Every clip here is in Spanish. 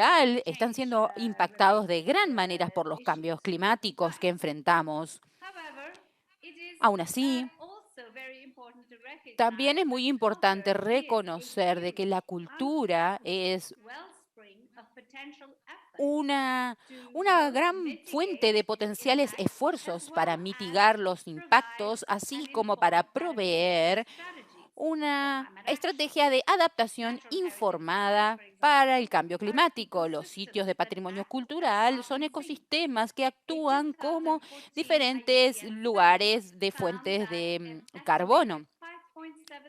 cultural están siendo impactados de gran manera por los cambios climáticos que enfrentamos. Aún así, También es muy importante reconocer de que la cultura es una, una gran fuente de potenciales esfuerzos para mitigar los impactos, así como para proveer una estrategia de adaptación informada para el cambio climático. Los sitios de patrimonio cultural son ecosistemas que actúan como diferentes lugares de fuentes de carbono.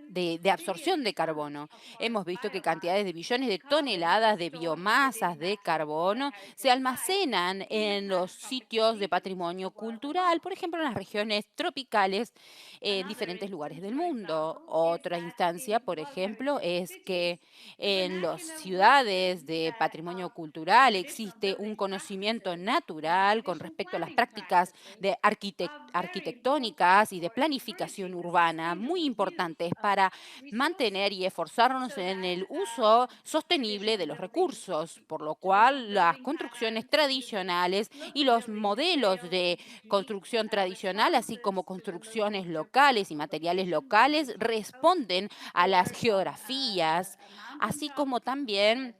De absorción de carbono. Hemos visto que cantidades de billones de toneladas de biomasas de carbono se almacenan en los sitios de patrimonio cultural, por ejemplo, en las regiones tropicales en diferentes lugares del mundo. Otra instancia, por ejemplo, es que en las ciudades de patrimonio cultural existe un conocimiento natural con respecto a las prácticas de arquitectónicas y de planificación urbana muy importantes para mantener y esforzarnos en el uso sostenible de los recursos, por lo cual las construcciones tradicionales y los modelos de construcción tradicional, así como construcciones locales y materiales locales, responden a las geografías, así como también,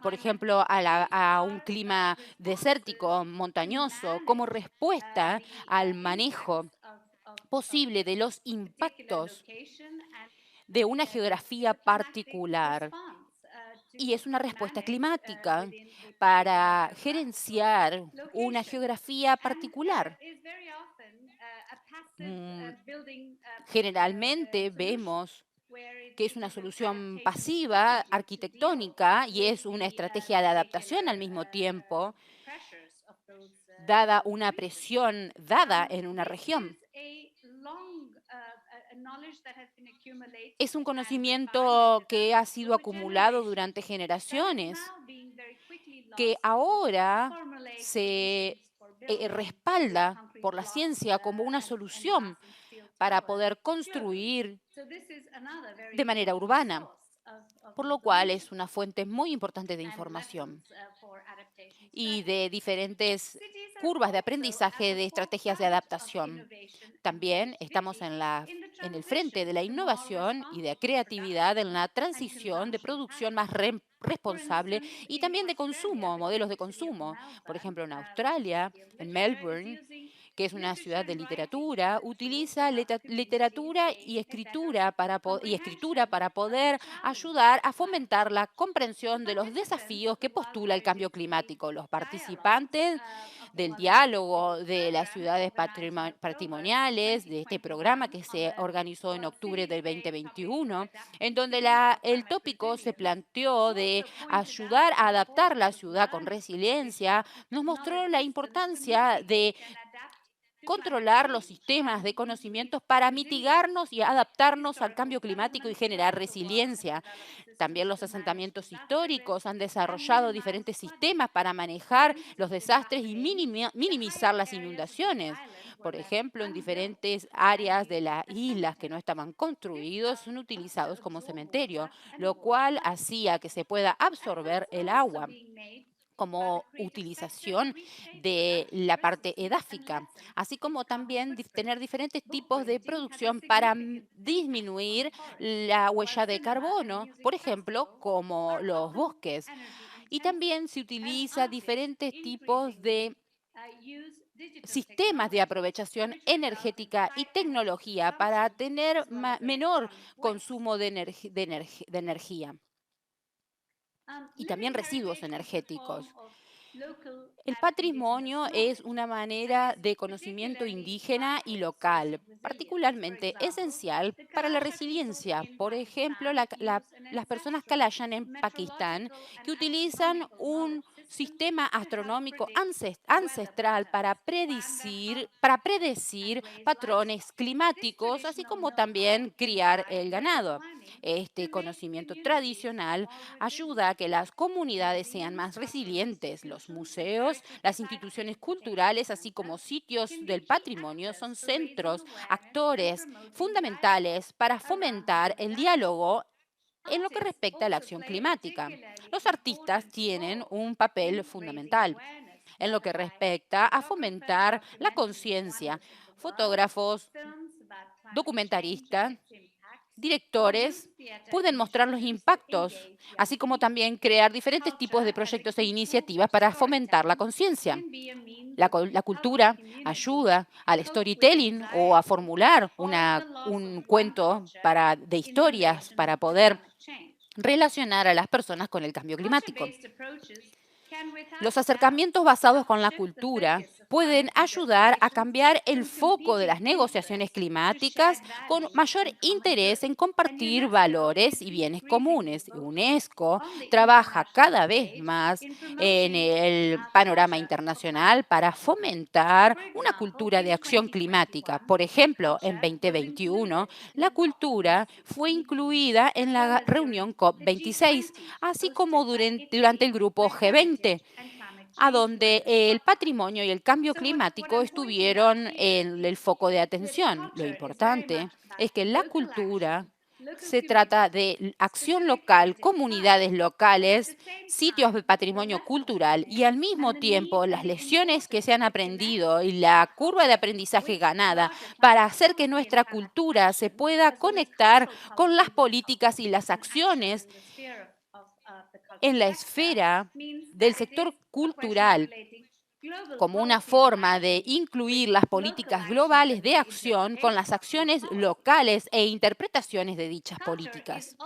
por ejemplo, a un clima desértico, montañoso, como respuesta al manejo posible de los impactos de una geografía particular. Y es una respuesta climática para gerenciar una geografía particular. Mm, Generalmente vemos que es una solución pasiva, arquitectónica, y es una estrategia de adaptación al mismo tiempo, dada una presión dada en una región. Es un conocimiento que ha sido acumulado durante generaciones, que ahora se respalda por la ciencia como una solución para poder construir de manera urbana, por lo cual es una fuente muy importante de información y de diferentes curvas de aprendizaje de estrategias de adaptación. También estamos en el frente de la innovación y de creatividad en la transición de producción más responsable y también de consumo, modelos de consumo. Por ejemplo, en Australia, en Melbourne, que es una ciudad de literatura, utiliza literatura y escritura para poder ayudar a fomentar la comprensión de los desafíos que postula el cambio climático. Los participantes del diálogo de las ciudades patrimoniales, de este programa que se organizó en octubre del 2021, en donde el tópico se planteó de ayudar a adaptar la ciudad con resiliencia, nos mostró la importancia de controlar los sistemas de conocimientos para mitigarnos y adaptarnos al cambio climático y generar resiliencia. También los asentamientos históricos han desarrollado diferentes sistemas para manejar los desastres y minimizar las inundaciones. Por ejemplo, en diferentes áreas de las islas que no estaban construidos son utilizados como cementerio, lo cual hacía que se pueda absorber el agua como utilización de la parte edáfica, así como también tener diferentes tipos de producción para disminuir la huella de carbono, por ejemplo, como los bosques. Y también se utiliza diferentes tipos de sistemas de aprovechación energética y tecnología para tener menor consumo de energía y también residuos energéticos. El patrimonio es una manera de conocimiento indígena y local, particularmente esencial para la resiliencia. Por ejemplo, las personas Kalayan en Pakistán, que utilizan un sistema astronómico ancestral para predecir patrones climáticos, así como también criar el ganado. Este conocimiento tradicional ayuda a que las comunidades sean más resilientes. Los museos, las instituciones culturales, así como sitios del patrimonio, son centros, actores fundamentales para fomentar el diálogo en lo que respecta a la acción climática. Los artistas tienen un papel fundamental en lo que respecta a fomentar la conciencia. Fotógrafos, documentaristas directores pueden mostrar los impactos, así como también crear diferentes tipos de proyectos e iniciativas para fomentar la conciencia. La cultura ayuda al storytelling o a formular un cuento de historias para poder relacionar a las personas con el cambio climático. Los acercamientos basados con la cultura pueden ayudar a cambiar el foco de las negociaciones climáticas con mayor interés en compartir valores y bienes comunes. UNESCO trabaja cada vez más en el panorama internacional para fomentar una cultura de acción climática. Por ejemplo, en 2021, la cultura fue incluida en la reunión COP26, así como durante el grupo G20, a donde el patrimonio y el cambio climático estuvieron en el foco de atención. Lo importante es que la cultura se trata de acción local, comunidades locales, sitios de patrimonio cultural y al mismo tiempo las lecciones que se han aprendido y la curva de aprendizaje ganada para hacer que nuestra cultura se pueda conectar con las políticas y las acciones en la esfera del sector cultural como una forma de incluir las políticas globales de acción con las acciones locales e interpretaciones de dichas políticas.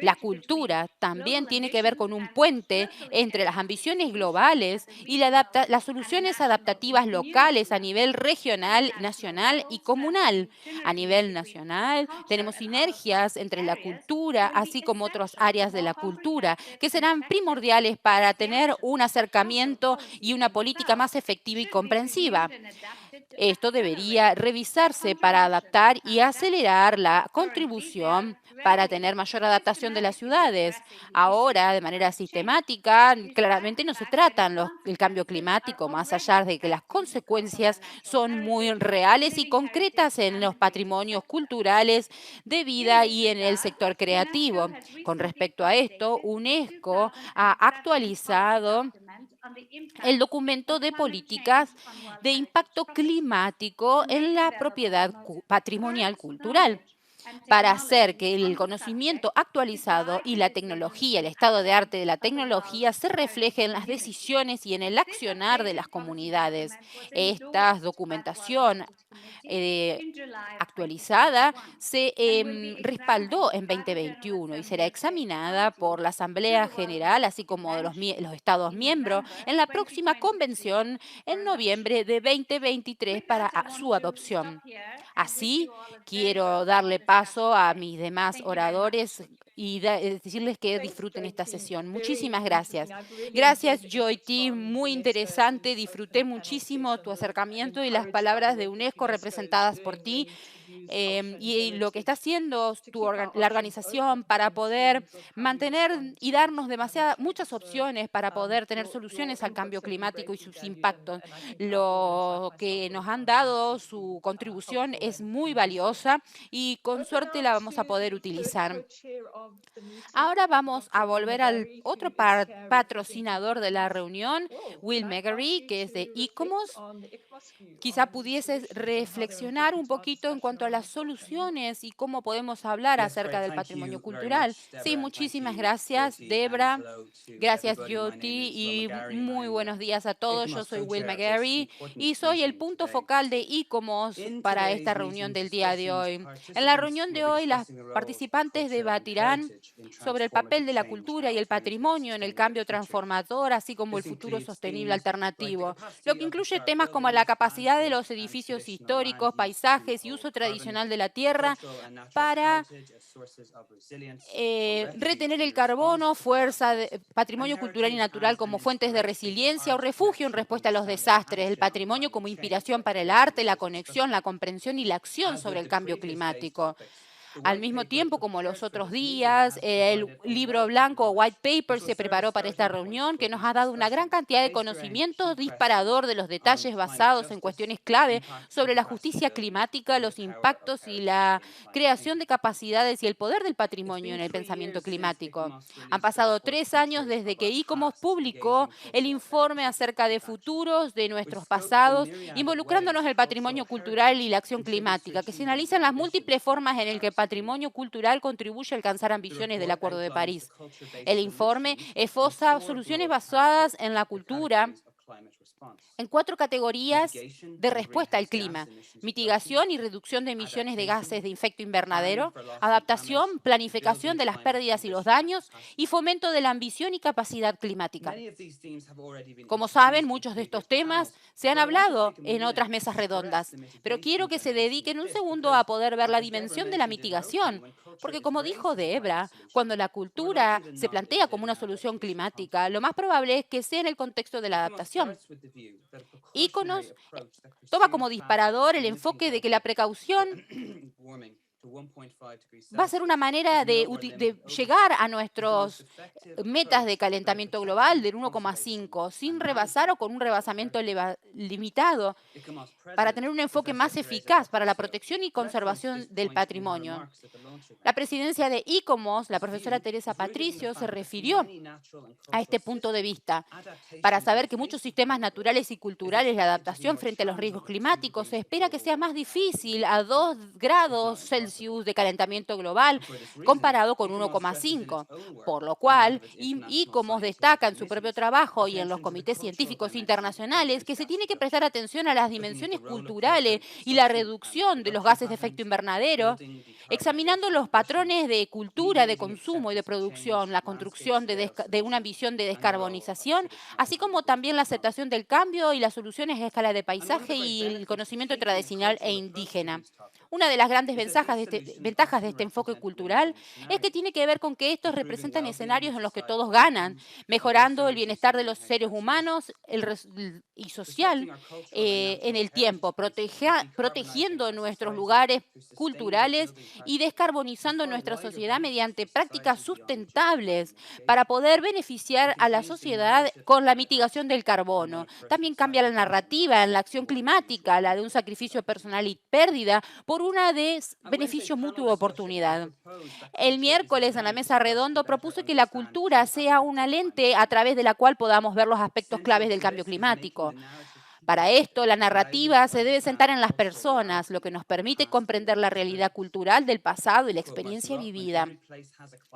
La cultura también tiene que ver con un puente entre las ambiciones globales y las soluciones adaptativas locales a nivel regional, nacional y comunal. A nivel nacional tenemos sinergias entre la cultura, así como otras áreas de la cultura, que serán primordiales para tener un acercamiento y una política más efectiva y comprensiva. Esto debería revisarse para adaptar y acelerar la contribución para tener mayor adaptación de las ciudades. Ahora, de manera sistemática, claramente no se tratan el cambio climático, más allá de que las consecuencias son muy reales y concretas en los patrimonios culturales de vida y en el sector creativo. Con respecto a esto, UNESCO ha actualizado el documento de políticas de impacto climático en la propiedad patrimonial cultural para hacer que el conocimiento actualizado y la tecnología, el estado de arte de la tecnología, se refleje en las decisiones y en el accionar de las comunidades. Esta documentación actualizada se respaldó en 2021 y será examinada por la Asamblea General, así como de los Estados miembros, en la próxima convención en noviembre de 2023 para su adopción. Así, quiero darle paso a mis demás oradores y decirles que disfruten esta sesión. Muchísimas gracias. Gracias, Joyty. Muy interesante. Disfruté muchísimo tu acercamiento y las palabras de UNESCO representadas por ti. Y lo que está haciendo la organización para poder mantener y darnos muchas opciones para poder tener soluciones al cambio climático y sus impactos. Lo que nos han dado, su contribución es muy valiosa y con suerte la vamos a poder utilizar. Ahora vamos a volver al otro patrocinador de la reunión, Will McGarry, que es de ICOMOS. Quizá pudieses reflexionar un poquito en cuanto a las soluciones y cómo podemos hablar acerca del patrimonio cultural. Sí, muchísimas gracias, Debra. Gracias, Jyoti, y muy buenos días a todos. Yo soy Will McGarry y soy el punto focal de ICOMOS para esta reunión del día de hoy. En la reunión de hoy, las participantes debatirán sobre el papel de la cultura y el patrimonio en el cambio transformador, así como el futuro sostenible alternativo, lo que incluye temas como la capacidad de los edificios históricos, paisajes y uso tradicional de la tierra para retener el carbono, patrimonio cultural y natural como fuentes de resiliencia o refugio en respuesta a los desastres, el patrimonio como inspiración para el arte, la conexión, la comprensión y la acción sobre el cambio climático. Al mismo tiempo, como los otros días, el libro blanco o white paper se preparó para esta reunión, que nos ha dado una gran cantidad de conocimientos disparador de los detalles basados en cuestiones clave sobre la justicia climática, los impactos y la creación de capacidades y el poder del patrimonio en el pensamiento climático. Han pasado 3 años desde que ICOMOS publicó el informe acerca de futuros de nuestros pasados, involucrándonos en el patrimonio cultural y la acción climática, que se analizan las múltiples formas en las que patrimonio cultural contribuye a alcanzar ambiciones del Acuerdo de París. El informe esboza soluciones basadas en la cultura en 4 categorías de respuesta al clima: mitigación y reducción de emisiones de gases de efecto invernadero, adaptación, planificación de las pérdidas y los daños, y fomento de la ambición y capacidad climática. Como saben, muchos de estos temas se han hablado en otras mesas redondas, pero quiero que se dediquen un segundo a poder ver la dimensión de la mitigación, porque como dijo Debra, cuando la cultura se plantea como una solución climática, lo más probable es que sea en el contexto de la adaptación. Íconos toma como disparador el enfoque de que la precaución va a ser una manera de llegar a nuestras metas de calentamiento global del 1,5 sin rebasar o con un rebasamiento limitado, para tener un enfoque más eficaz para la protección y conservación del patrimonio. La presidencia de ICOMOS, la profesora Teresa Patricio, se refirió a este punto de vista para saber que muchos sistemas naturales y culturales, la adaptación frente a los riesgos climáticos, se espera que sea más difícil a 2 grados Celsius de calentamiento global comparado con 1,5, por lo cual ICOMOS destaca en su propio trabajo y en los comités científicos internacionales que se tiene que prestar atención a las dimensiones culturales y la reducción de los gases de efecto invernadero, examinando los patrones de cultura, de consumo y de producción, la construcción de una visión de descarbonización, así como también la aceptación del cambio y las soluciones a escala de paisaje y el conocimiento tradicional e indígena. Una de las grandes ventajas de este enfoque cultural es que tiene que ver con que estos representan escenarios en los que todos ganan, mejorando el bienestar de los seres humanos y social en el tiempo, protegiendo nuestros lugares culturales y descarbonizando nuestra sociedad mediante prácticas sustentables para poder beneficiar a la sociedad con la mitigación del carbono. También cambia la narrativa en la acción climática, la de un sacrificio personal y pérdida por una de beneficio mutuo de oportunidad. El miércoles en la mesa redonda propuse que la cultura sea una lente a través de la cual podamos ver los aspectos claves del cambio climático. Para esto, la narrativa se debe sentar en las personas, lo que nos permite comprender la realidad cultural del pasado y la experiencia vivida.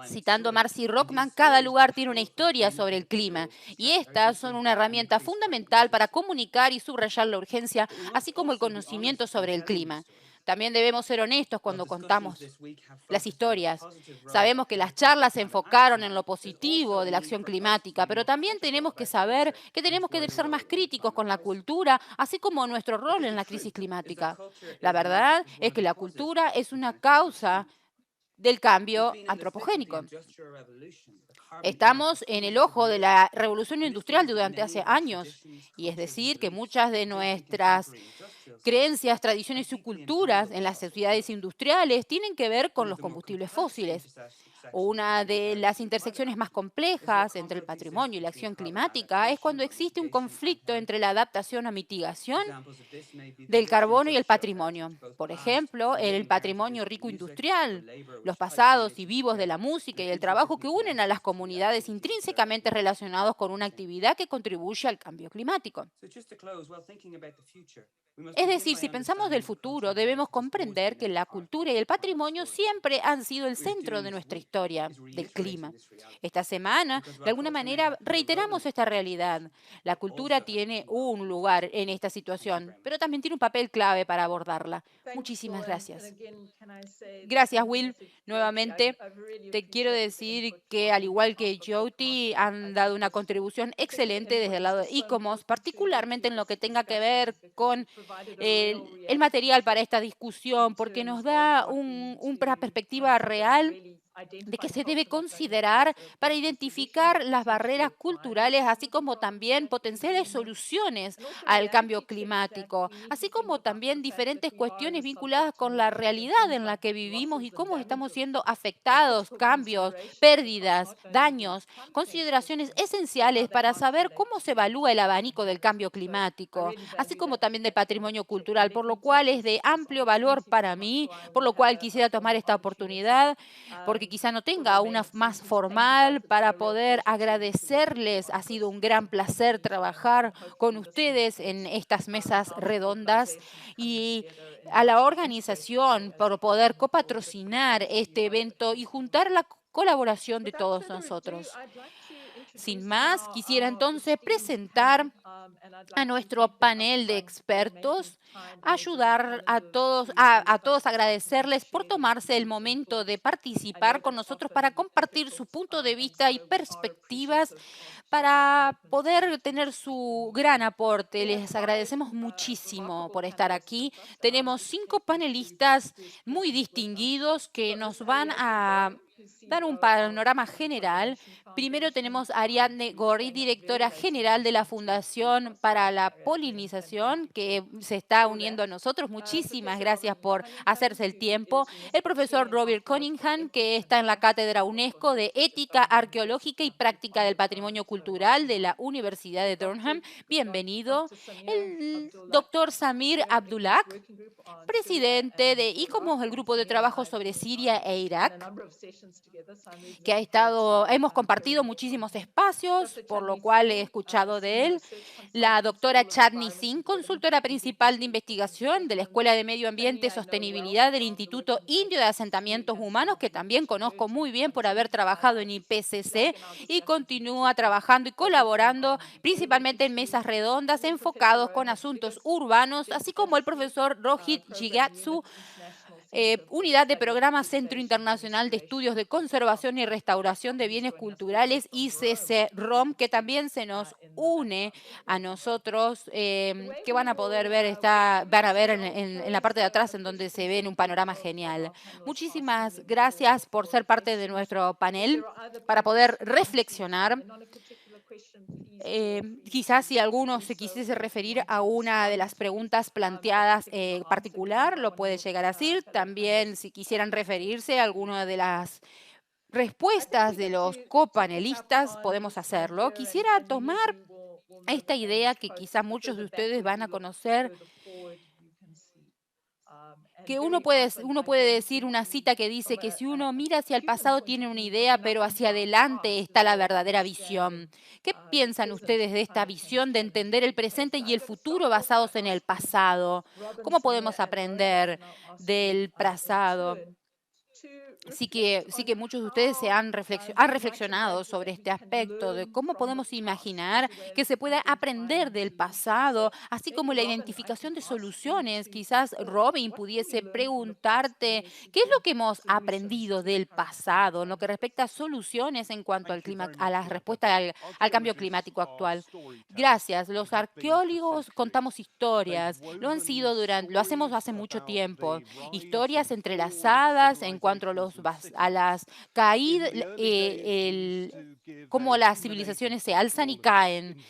Citando a Marcy Rockman, cada lugar tiene una historia sobre el clima y estas son una herramienta fundamental para comunicar y subrayar la urgencia, así como el conocimiento sobre el clima. También debemos ser honestos cuando contamos las historias. Sabemos que las charlas se enfocaron en lo positivo de la acción climática, pero también tenemos que saber que tenemos que ser más críticos con la cultura, así como nuestro rol en la crisis climática. La verdad es que la cultura es una causa del cambio antropogénico. Estamos en el ojo de la revolución industrial durante hace años, y es decir, que muchas de nuestras creencias, tradiciones y culturas en las sociedades industriales tienen que ver con los combustibles fósiles. Una de las intersecciones más complejas entre el patrimonio y la acción climática es cuando existe un conflicto entre la adaptación a mitigación del carbono y el patrimonio. Por ejemplo, el patrimonio rico industrial, los pasados y vivos de la música y el trabajo que unen a las comunidades intrínsecamente relacionados con una actividad que contribuye al cambio climático. Es decir, si pensamos del futuro, debemos comprender que la cultura y el patrimonio siempre han sido el centro de nuestra historia del clima. Esta semana, de alguna manera, reiteramos esta realidad. La cultura tiene un lugar en esta situación, pero también tiene un papel clave para abordarla. Muchísimas gracias. Gracias, Will. Nuevamente, te quiero decir que, al igual que Jyoti, han dado una contribución excelente desde el lado de ICOMOS, particularmente en lo que tenga que ver con el material para esta discusión, porque nos da una perspectiva real de qué se debe considerar para identificar las barreras culturales, así como también potenciales soluciones al cambio climático, así como también diferentes cuestiones vinculadas con la realidad en la que vivimos y cómo estamos siendo afectados, cambios, pérdidas, daños, consideraciones esenciales para saber cómo se evalúa el abanico del cambio climático, así como también del patrimonio cultural, por lo cual es de amplio valor para mí, por lo cual quisiera tomar esta oportunidad, porque porque quizá no tenga una más formal para poder agradecerles. Ha sido un gran placer trabajar con ustedes en estas mesas redondas y a la organización por poder copatrocinar este evento y juntar la colaboración de todos nosotros. Sin más, quisiera entonces presentar a nuestro panel de expertos, ayudar a todos agradecerles por tomarse el momento de participar con nosotros para compartir su punto de vista y perspectivas para poder tener su gran aporte. Les agradecemos muchísimo por estar aquí. Tenemos 5 panelistas muy distinguidos que nos van a dar un panorama general. Primero tenemos a Ariadne Gorri, directora general de la Fundación para la Polinización, que se está uniendo a nosotros. Muchísimas gracias por hacerse el tiempo. El profesor Robert Cunningham, que está en la Cátedra UNESCO de Ética Arqueológica y Práctica del Patrimonio Cultural de la Universidad de Durham. Bienvenido. El doctor Samir Abdullah, presidente de ICOMOS, el grupo de trabajo sobre Siria e Irak, que hemos compartido muchísimos espacios, por lo cual he escuchado de él. La doctora Chandni Singh, consultora principal de investigación de la Escuela de Medio Ambiente y Sostenibilidad del Instituto Indio de Asentamientos Humanos, que también conozco muy bien por haber trabajado en IPCC y continúa trabajando y colaborando principalmente en mesas redondas enfocados con asuntos urbanos, así como el profesor Rohit Jigatsu, Unidad de Programa Centro Internacional de Estudios de Conservación y Restauración de Bienes Culturales, ICC-ROM, que también se nos une a nosotros, que van a poder ver, van a ver en la parte de atrás en donde se ve en un panorama genial. Muchísimas gracias por ser parte de nuestro panel para poder reflexionar. Quizás si alguno se quisiese referir a una de las preguntas planteadas particular, lo puede llegar a decir. También si quisieran referirse a alguna de las respuestas de los copanelistas, podemos hacerlo. Quisiera tomar esta idea que quizá muchos de ustedes van a conocer, que uno puede decir una cita que dice que si uno mira hacia el pasado tiene una idea, pero hacia adelante está la verdadera visión. ¿Qué piensan ustedes de esta visión de entender el presente y el futuro basados en el pasado? ¿Cómo podemos aprender del pasado? Sí que muchos de ustedes han reflexionado sobre este aspecto de cómo podemos imaginar que se pueda aprender del pasado, así como la identificación de soluciones. Quizás Robin pudiese preguntarte qué es lo que hemos aprendido del pasado en lo que respecta a soluciones en cuanto al clima, a la respuesta al cambio climático actual. Gracias. Los arqueólogos contamos historias. Lo hacemos hace mucho tiempo. Historias entrelazadas en cuanto a las caídas, cómo las civilizaciones se alzan y caen.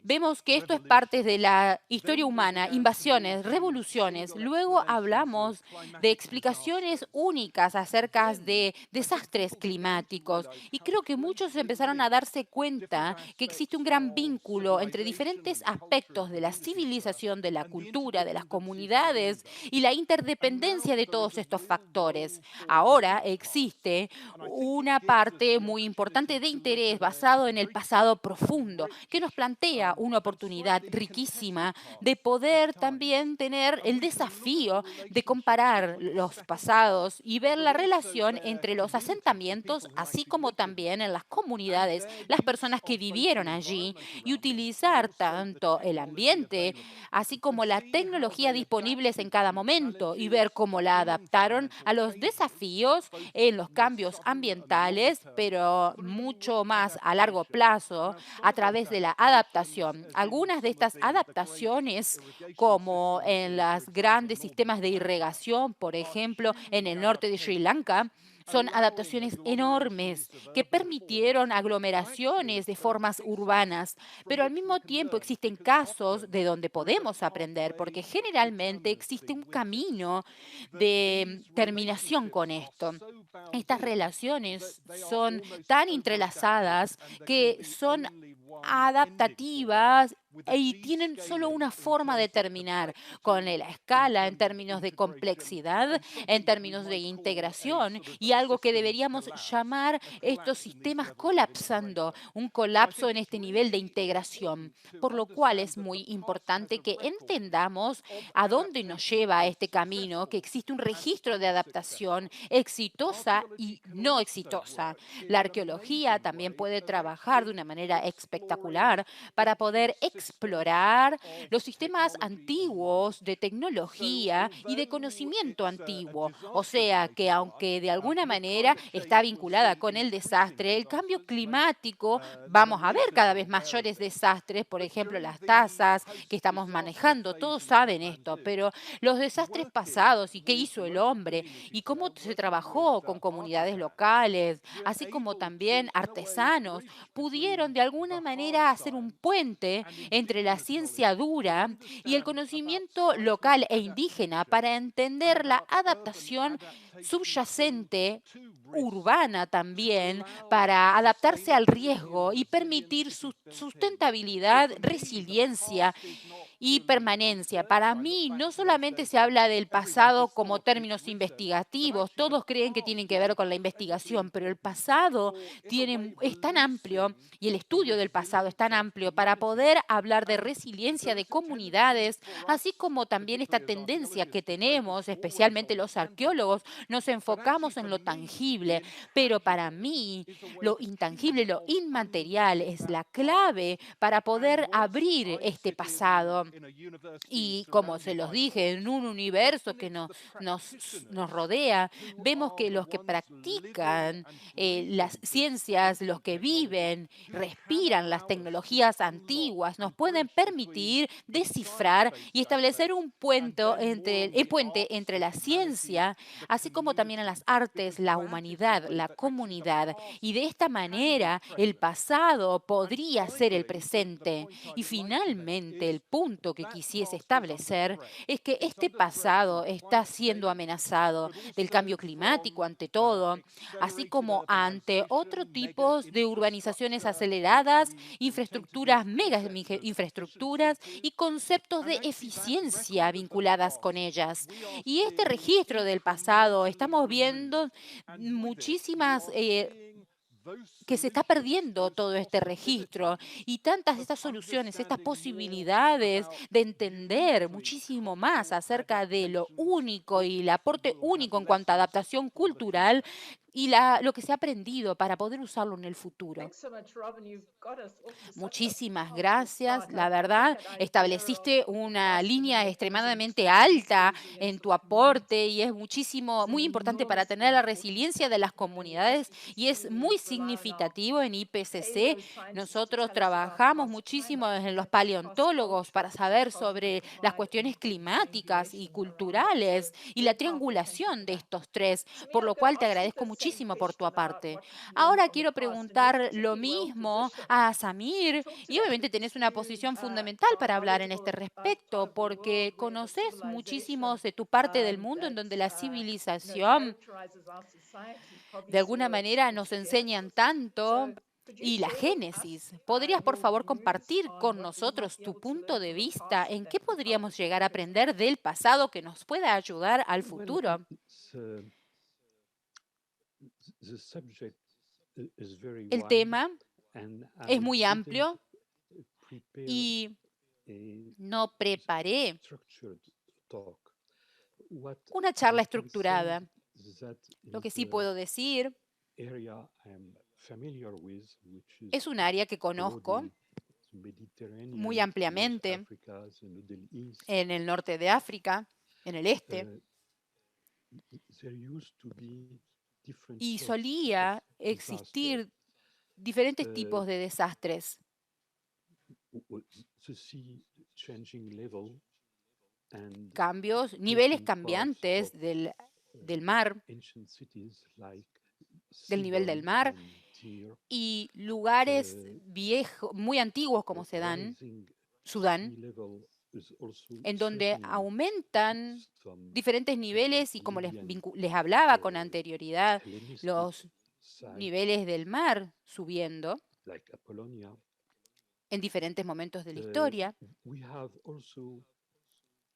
Vemos que esto es parte de la historia humana, invasiones, revoluciones. Luego hablamos de explicaciones únicas acerca de desastres climáticos. Y creo que muchos empezaron a darse cuenta que existe un gran vínculo entre diferentes aspectos de la civilización, de la cultura, de las comunidades y la interdependencia de todos estos factores. Ahora existe una parte muy importante de interés basado en el pasado profundo que nos plantea una oportunidad riquísima de poder también tener el desafío de comparar los pasados y ver la relación entre los asentamientos, así como también en las comunidades, las personas que vivieron allí, y utilizar tanto el ambiente, así como la tecnología disponibles en cada momento y ver cómo la adaptaron a los desafíos en los cambios ambientales, pero mucho más a largo plazo a través de la adaptación. Algunas de estas adaptaciones, como en los grandes sistemas de irrigación, por ejemplo, en el norte de Sri Lanka, son adaptaciones enormes que permitieron aglomeraciones de formas urbanas, pero al mismo tiempo existen casos de donde podemos aprender, porque generalmente existe un camino de terminación con esto. Estas relaciones son tan entrelazadas que son adaptativas y tienen solo una forma de terminar, con la escala en términos de complejidad, en términos de integración y algo que deberíamos llamar estos sistemas colapsando, un colapso en este nivel de integración, por lo cual es muy importante que entendamos a dónde nos lleva este camino, que existe un registro de adaptación exitosa y no exitosa. La arqueología también puede trabajar de una manera espectacular para poder explorar los sistemas antiguos de tecnología y de conocimiento antiguo. O sea que aunque de alguna manera está vinculada con el desastre, el cambio climático, vamos a ver cada vez mayores desastres, por ejemplo, las tasas que estamos manejando, todos saben esto, pero los desastres pasados y qué hizo el hombre y cómo se trabajó con comunidades locales, así como también artesanos, pudieron de alguna manera hacer un puente entre la ciencia dura y el conocimiento local e indígena para entender la adaptación subyacente urbana también para adaptarse al riesgo y permitir su sustentabilidad, resiliencia y permanencia. Para mí, no solamente se habla del pasado como términos investigativos, todos creen que tienen que ver con la investigación, pero el pasado es tan amplio y el estudio del pasado es tan amplio para poder hablar de resiliencia de comunidades, así como también esta tendencia que tenemos, especialmente los arqueólogos, nos enfocamos en lo tangible, pero para mí lo intangible, lo inmaterial es la clave para poder abrir este pasado. Y como se los dije, en un universo que nos rodea, vemos que los que practican las ciencias, los que viven, respiran las tecnologías antiguas, nos pueden permitir descifrar y establecer un puente entre la ciencia, así como también en las artes, la humanidad, la comunidad. Y de esta manera, el pasado podría ser el presente. Y finalmente, el punto que quisiese establecer es que este pasado está siendo amenazado del cambio climático ante todo, así como ante otro tipo de urbanizaciones aceleradas, infraestructuras, infraestructuras y conceptos de eficiencia vinculadas con ellas. Y este registro del pasado, estamos viendo muchísimas que se está perdiendo todo este registro y tantas estas soluciones, estas posibilidades de entender muchísimo más acerca de lo único y el aporte único en cuanto a adaptación cultural y lo que se ha aprendido para poder usarlo en el futuro. Muchísimas gracias. La verdad, estableciste una línea extremadamente alta en tu aporte y es muy importante para tener la resiliencia de las comunidades y es muy significativo en IPCC. Nosotros trabajamos muchísimo en los paleontólogos para saber sobre las cuestiones climáticas y culturales y la triangulación de estos tres, por lo cual te agradezco muchísimo por tu aparte. Ahora quiero preguntar lo mismo a Samir y obviamente tenés una posición fundamental para hablar en este respecto porque conoces muchísimos de tu parte del mundo en donde la civilización de alguna manera nos enseñan tanto y la génesis. ¿Podrías, por favor, compartir con nosotros tu punto de vista en qué podríamos llegar a aprender del pasado que nos pueda ayudar al futuro? El tema es muy amplio y no preparé una charla estructurada. Lo que sí puedo decir es un área que conozco muy ampliamente en el norte de África, en el este, y solía existir diferentes tipos de desastres, niveles cambiantes del mar, del nivel del mar, y lugares viejos, muy antiguos como Sudán, en donde aumentan diferentes niveles y como les hablaba con anterioridad, los niveles del mar subiendo, en diferentes momentos de la historia.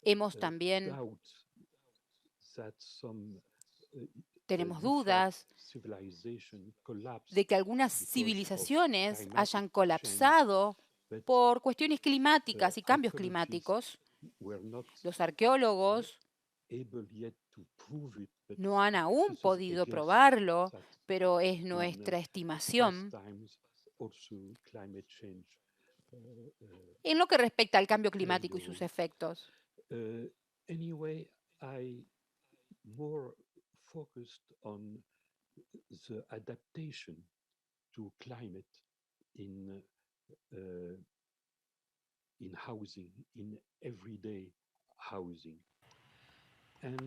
Hemos también, tenemos dudas de que algunas civilizaciones hayan colapsado por cuestiones climáticas y cambios climáticos. Los arqueólogos no han aún podido probarlo, pero es nuestra estimación en lo que respecta al cambio climático y sus efectos. Anyway, I more focused on the adaptation to climate in housing, in everyday housing. And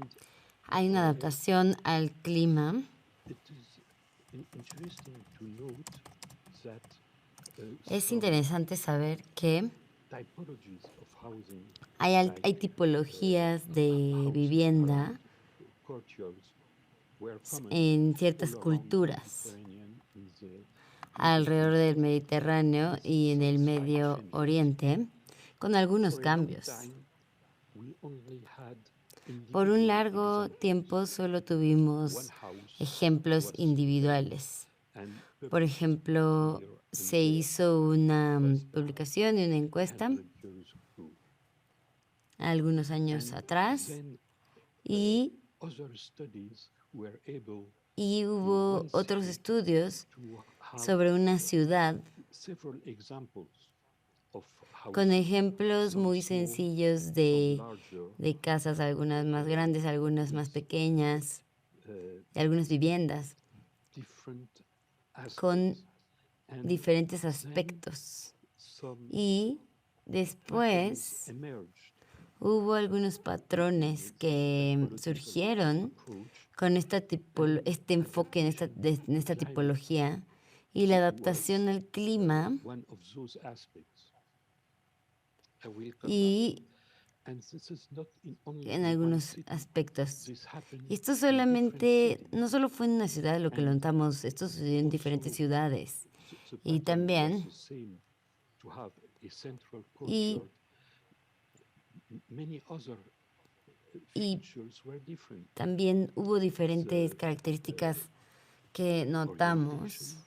Hay una adaptación al clima. it is interesting to note that Es some interesante saber que typologies of housing, hay tipologías de vivienda courtyards, were common en ciertas all around the culturas Mediterranean in the alrededor del Mediterráneo y en el Medio Oriente, con algunos For a long cambios. time, we only had Por un individual largo examples. tiempo solo One tuvimos house ejemplos was individuales. and Por published ejemplo, here and se there hizo una was publicación y una encuesta 100 years ago. algunos años And atrás then y other studies were able hubo one otros city estudios to have sobre una ciudad several examples of con housing, ejemplos some muy small, sencillos some de larger, casas, algunas más grandes, algunas más pequeñas, uh, y algunas viviendas different con aspects. And diferentes then aspectos. some Y patterns después emerged hubo algunos patrones que typological surgieron approach con este enfoque en esta tipología y la adaptación al clima one of those aspects. I will come back. y And this is not in only en one algunos city. aspectos. This happened Y esto in solamente, different cities. no solo fue en una ciudad lo que lo And notamos, esto sucedió en diferentes also, ciudades. the Y pattern was también, the same, to have a central y, courtyard. Many other y features were different. también hubo diferentes The, características que notamos, orientation,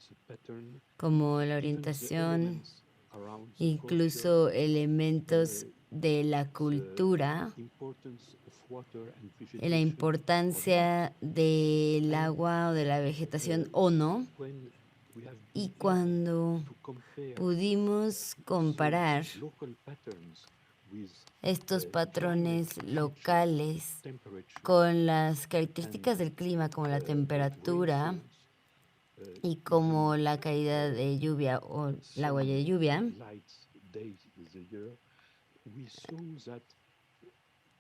the pattern, como la even the orientación, elements around the incluso courtyard, elementos de la cultura, the importance of water and la vegetation or importancia del agua o de la vegetación o no. not. When we have Y been able cuando to compare pudimos comparar those local patterns with estos patrones climate locales features, temperature, con las características del clima como la temperatura rainfalls, y como la caída de lluvia o el agua de lluvia, light days in the year, we saw that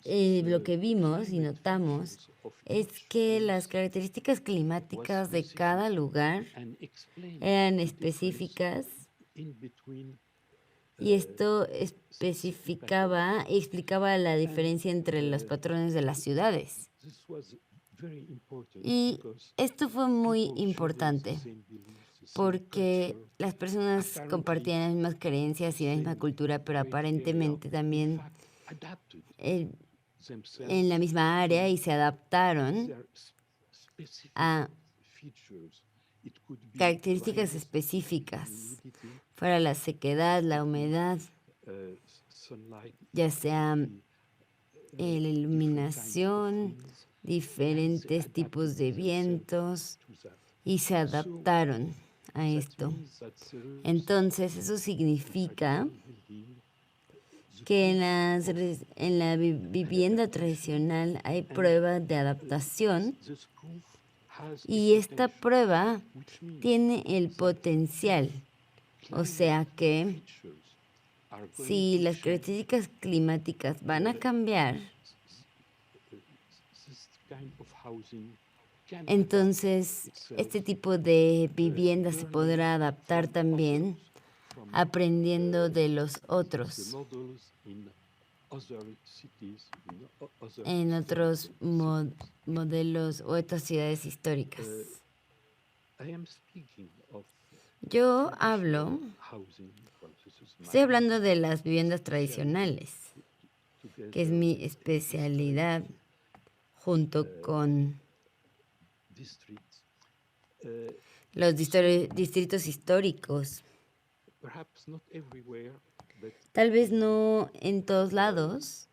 lo que vimos y notamos es que las características climáticas de cada lugar eran específicas y esto explicaba la diferencia entre los patrones de las ciudades. Y esto fue muy importante porque las personas compartían las mismas creencias y la misma cultura, pero aparentemente también en la misma área y se adaptaron a características específicas, fuera la sequedad, la humedad, ya sea la iluminación, diferentes tipos de vientos, y se adaptaron a esto. Entonces, eso significa que en la vivienda tradicional hay pruebas de adaptación y esta prueba tiene el potencial, o sea que si las características climáticas van a cambiar, entonces este tipo de vivienda se podrá adaptar también aprendiendo de los otros en otros modelos o otras ciudades históricas. Yo hablo, estoy hablando de las viviendas tradicionales, que es mi especialidad, junto con los distritos históricos. Tal vez no en todos lados,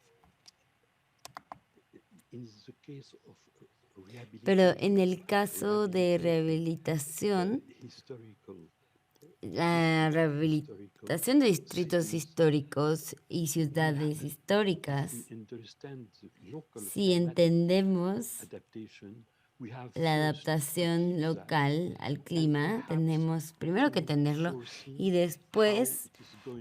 pero en el caso de rehabilitación, la rehabilitación de distritos históricos y ciudades históricas, si entendemos la adaptación local al clima, tenemos primero que entenderlo y después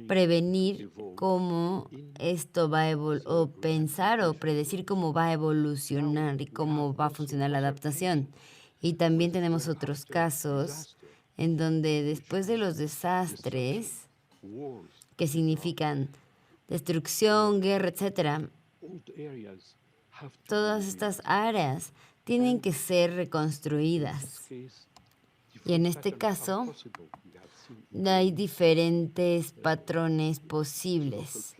prevenir cómo esto va a o pensar o predecir cómo va a evolucionar y cómo va a funcionar la adaptación. Y también tenemos otros casos en donde después de los desastres, que significan destrucción, guerra, etcétera, todas estas áreas tienen que ser reconstruidas. Y en este caso, hay diferentes patrones posibles,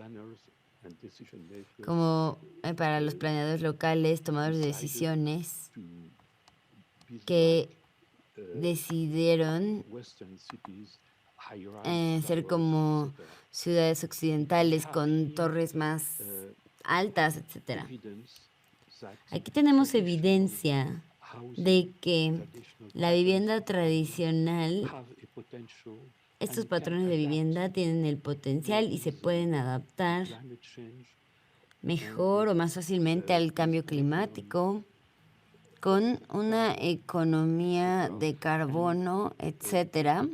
como para los planeadores locales, tomadores de decisiones, que decidieron ser como ciudades occidentales con torres más altas, etcétera. Aquí tenemos evidencia de que la vivienda tradicional, estos patrones de vivienda tienen el potencial y se pueden adaptar mejor o más fácilmente al cambio climático, con una economía de carbono, etcétera,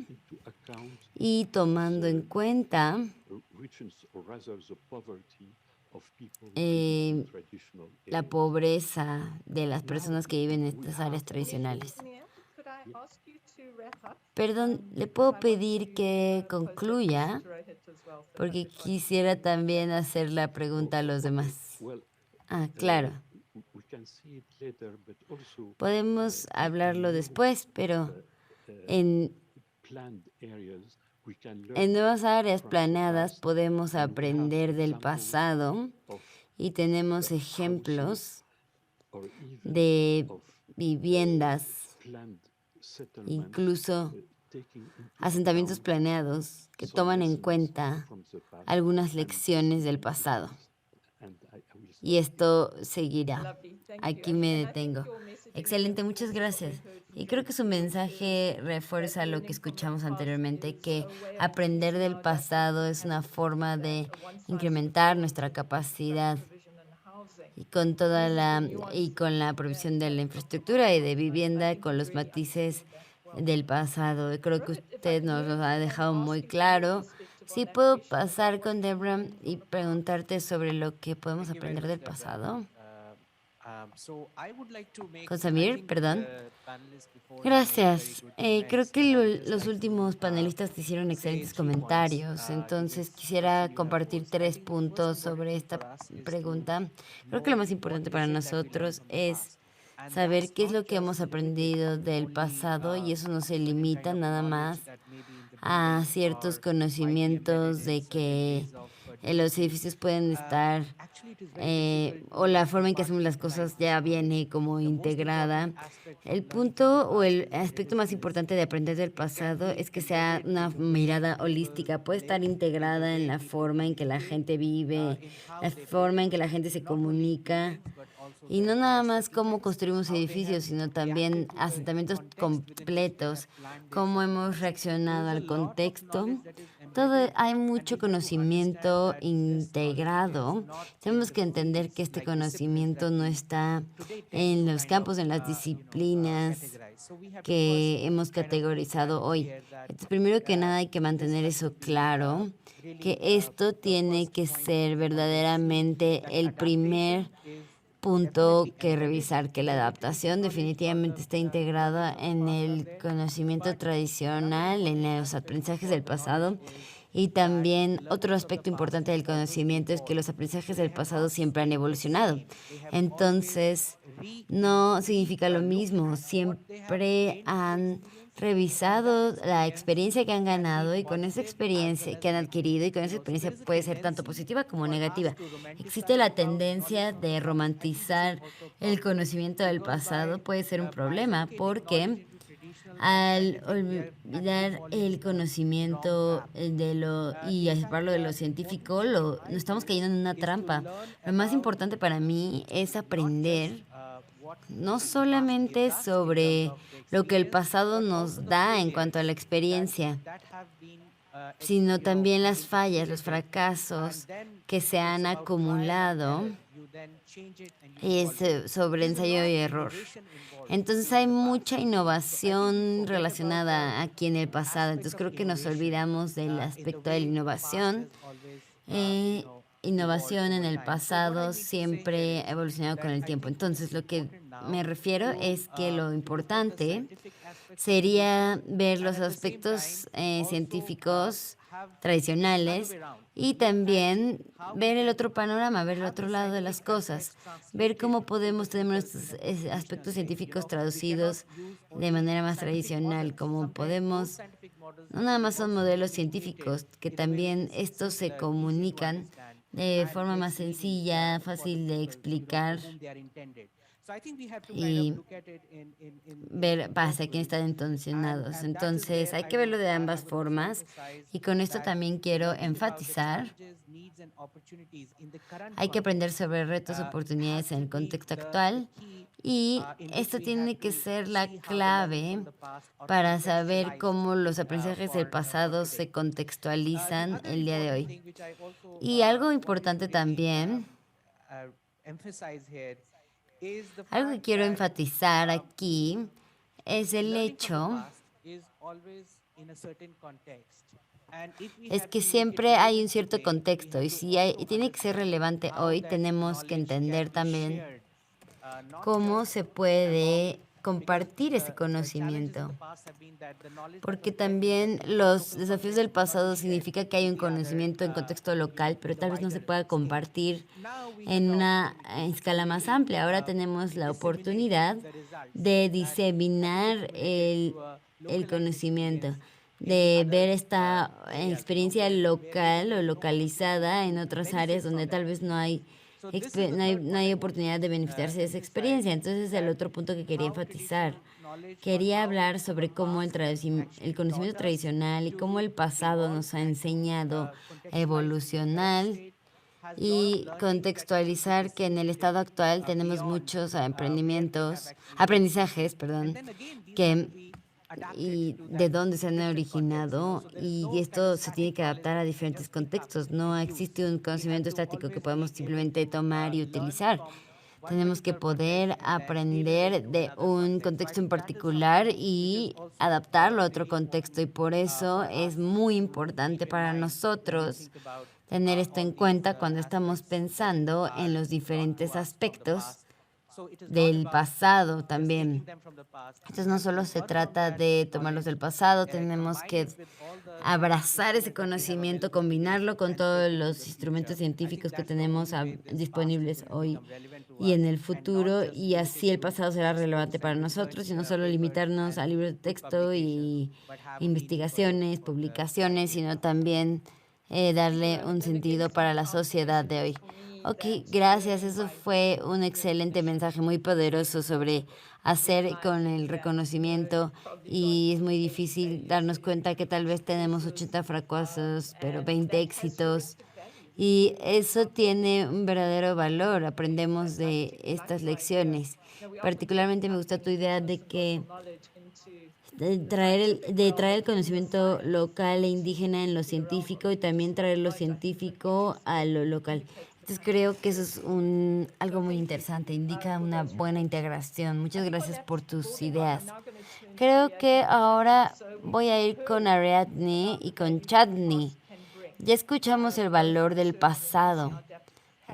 y tomando en cuenta la pobreza de las personas que viven en estas áreas tradicionales. Perdón, ¿le puedo pedir que concluya? Porque quisiera también hacer la pregunta a los demás. Ah, claro. Podemos hablarlo después, pero en nuevas áreas planeadas podemos aprender del pasado y tenemos ejemplos de viviendas, incluso asentamientos planeados que toman en cuenta algunas lecciones del pasado. Y esto seguirá. Aquí me detengo. Excelente, muchas gracias. Y creo que su mensaje refuerza lo que escuchamos anteriormente, que aprender del pasado es una forma de incrementar nuestra capacidad y con con la provisión de la infraestructura y de vivienda con los matices del pasado. Y creo que usted nos lo ha dejado muy claro. Sí, puedo pasar con Deborah y preguntarte sobre lo que podemos aprender del pasado. Con Samir, perdón. Gracias. Creo que los últimos panelistas hicieron excelentes comentarios, entonces quisiera compartir 3 puntos sobre esta pregunta. Creo que lo más importante para nosotros es saber qué es lo que hemos aprendido del pasado y eso no se limita nada más a ciertos conocimientos de que los edificios pueden estar o la forma en que hacemos las cosas ya viene como integrada. El punto o el aspecto más importante de aprender del pasado es que sea una mirada holística, puede estar integrada en la forma en que la gente vive, la forma en que la gente se comunica. Y no nada más cómo construimos edificios, sino también asentamientos completos, cómo hemos reaccionado al contexto. Hay mucho conocimiento integrado. Tenemos que entender que este conocimiento no está en los campos, en las disciplinas que hemos categorizado hoy. Entonces, primero que nada hay que mantener eso claro, que esto tiene que ser verdaderamente el primer punto que revisar, que la adaptación definitivamente está integrada en el conocimiento tradicional, en los aprendizajes del pasado, Y también otro aspecto importante del conocimiento es que los aprendizajes del pasado siempre han evolucionado. Entonces, no significa lo mismo. Siempre han revisado la experiencia que han ganado y con esa experiencia que han adquirido, y con esa experiencia puede ser tanto positiva como negativa. Existe la tendencia de romantizar el conocimiento del pasado, puede ser un problema porque al olvidar el conocimiento y separarlo de lo científico, nos estamos cayendo en una trampa. Lo más importante para mí es aprender no solamente sobre lo que el pasado nos da en cuanto a la experiencia, sino también las fallas, los fracasos que se han acumulado, y es sobre ensayo y error. Entonces hay mucha innovación relacionada aquí en el pasado. Entonces creo que nos olvidamos del aspecto de la innovación. Innovación en el pasado siempre ha evolucionado con el tiempo. Entonces lo que me refiero es que lo importante sería ver los aspectos científicos tradicionales y también ver el otro panorama, ver el otro lado de las cosas, ver cómo podemos tener nuestros aspectos científicos traducidos de manera más tradicional, cómo podemos, no nada más son modelos científicos, que también estos se comunican de forma más sencilla, fácil de explicar y ver hacia quién están intencionados. Entonces, hay que verlo de ambas formas, y con esto también quiero enfatizar, hay que aprender sobre retos y oportunidades en el contexto actual, y esto tiene que ser la clave para saber cómo los aprendizajes del pasado se contextualizan el día de hoy. Y algo importante también, algo que quiero enfatizar aquí es el hecho es que siempre hay un cierto contexto, y si tiene que ser relevante hoy, tenemos que entender también cómo se puede compartir ese conocimiento, porque también los desafíos del pasado significa que hay un conocimiento en contexto local, pero tal vez no se pueda compartir en una escala más amplia. Ahora tenemos la oportunidad de diseminar el conocimiento, de ver esta experiencia local o localizada en otras áreas donde tal vez no hay oportunidad de beneficiarse de esa experiencia. Entonces, el otro punto que quería enfatizar. Quería hablar sobre cómo el conocimiento tradicional y cómo el pasado nos ha enseñado a evolucionar y contextualizar que en el estado actual tenemos muchos aprendizajes, y de dónde se han originado, y esto se tiene que adaptar a diferentes contextos. No existe un conocimiento estático que podemos simplemente tomar y utilizar. Tenemos que poder aprender de un contexto en particular y adaptarlo a otro contexto, y por eso es muy importante para nosotros tener esto en cuenta cuando estamos pensando en los diferentes aspectos del pasado también. Entonces no solo se trata de tomarlos del pasado, tenemos que abrazar ese conocimiento, combinarlo con todos los instrumentos científicos que tenemos disponibles hoy y en el futuro, y así el pasado será relevante para nosotros, y no solo limitarnos a libros de texto y investigaciones, publicaciones, sino también darle un sentido para la sociedad de hoy. Ok, gracias. Eso fue un excelente mensaje, muy poderoso sobre hacer con el reconocimiento, y es muy difícil darnos cuenta que tal vez tenemos 80 fracasos, pero 20 éxitos, y eso tiene un verdadero valor. Aprendemos de estas lecciones. Particularmente me gusta tu idea de que traer el conocimiento local e indígena en lo científico, y también traer lo científico a lo local. Entonces creo que eso es algo muy interesante, indica una buena integración. Muchas gracias por tus ideas. Creo que ahora voy a ir con Ariadne y con Chadney. Ya escuchamos el valor del pasado,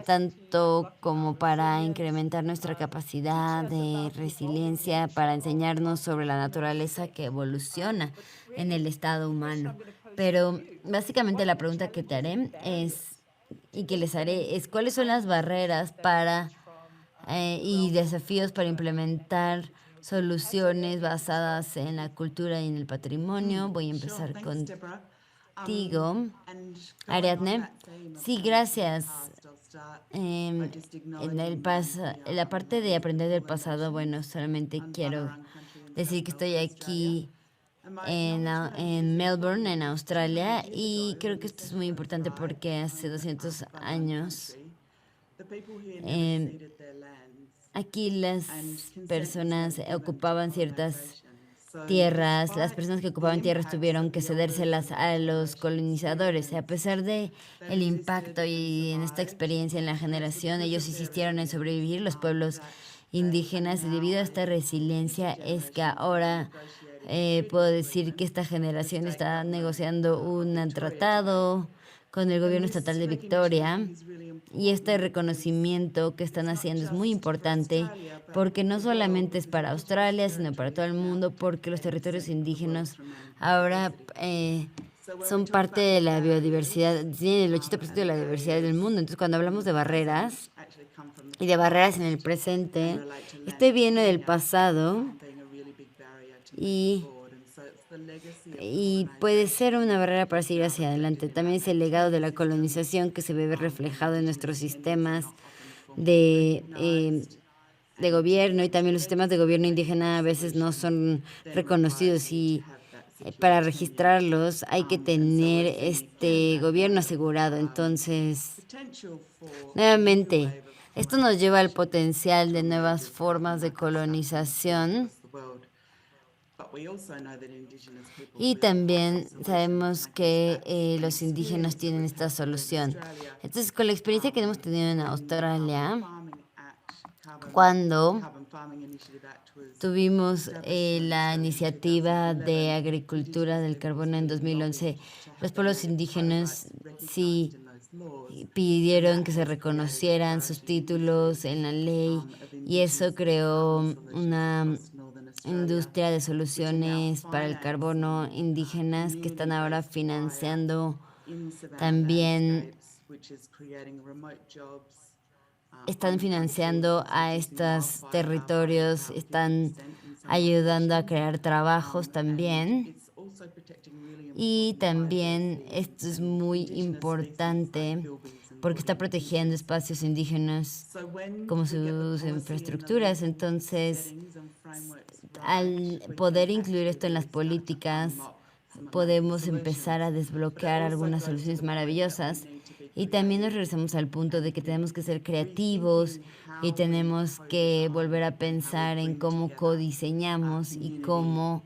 tanto como para incrementar nuestra capacidad de resiliencia, para enseñarnos sobre la naturaleza que evoluciona en el estado humano. Pero básicamente la pregunta que te haré y que les haré es ¿cuáles son las barreras y desafíos para implementar soluciones basadas en la cultura y en el patrimonio? Voy a empezar contigo, Ariadne. Sí, gracias. En la parte de aprender del pasado, bueno, solamente quiero decir que estoy aquí en Melbourne, en Australia, y creo que esto es muy importante porque hace 200 años aquí las personas ocupaban ciertas tierras, las personas que ocupaban tierras tuvieron que cedérselas a los colonizadores. A pesar de el impacto y en esta experiencia en la generación, ellos insistieron en sobrevivir, los pueblos indígenas, y debido a esta resiliencia es que ahora puedo decir que esta generación está negociando un tratado con el gobierno estatal de Victoria, y este reconocimiento que están haciendo es muy importante porque no solamente es para Australia, sino para todo el mundo, porque los territorios indígenas ahora son parte de la biodiversidad, tienen el 80% de la diversidad del mundo. Entonces, cuando hablamos de barreras y de barreras en el presente, este viene del pasado y puede ser una barrera para seguir hacia adelante. También es el legado de la colonización que se ve reflejado en nuestros sistemas de gobierno, y también los sistemas de gobierno indígena a veces no son reconocidos, y para registrarlos hay que tener este gobierno asegurado. Entonces, nuevamente, esto nos lleva al potencial de nuevas formas de colonización. Y también sabemos que los indígenas tienen esta solución. Entonces, con la experiencia que hemos tenido en Australia, cuando tuvimos la iniciativa de agricultura del carbono en 2011, los pueblos indígenas sí pidieron que se reconocieran sus títulos en la ley, y eso creó una industria de soluciones para el carbono indígenas que están ahora financiando también, están financiando a estos territorios, están ayudando a crear trabajos también. Y también esto es muy importante porque está protegiendo espacios indígenas como sus infraestructuras. Entonces, al poder incluir esto en las políticas, podemos empezar a desbloquear algunas soluciones maravillosas. Y también nos regresamos al punto de que tenemos que ser creativos y tenemos que volver a pensar en cómo codiseñamos y cómo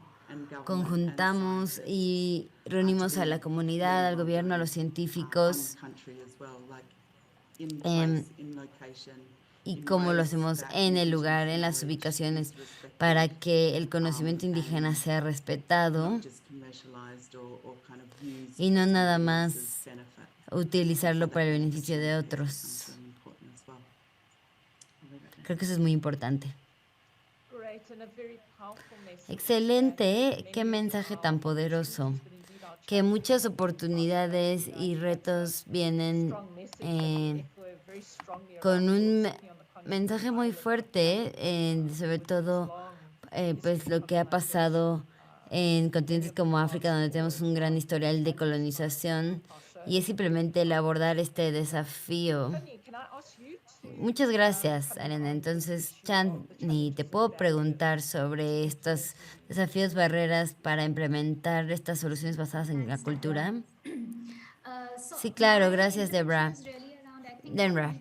conjuntamos y reunimos a la comunidad, al gobierno, a los científicos, y cómo lo hacemos en el lugar, en las ubicaciones, para que el conocimiento indígena sea respetado y no nada más utilizarlo para el beneficio de otros. Creo que eso es muy importante. Excelente, qué mensaje tan poderoso. Que muchas oportunidades y retos vienen con un mensaje muy fuerte, sobre todo pues lo que ha pasado en continentes como África, donde tenemos un gran historial de colonización, y es simplemente el abordar este desafío. Muchas gracias, Ariana. Entonces, Chani, ¿te puedo preguntar sobre estos desafíos, barreras para implementar estas soluciones basadas en la cultura? Sí, claro, gracias, Denra.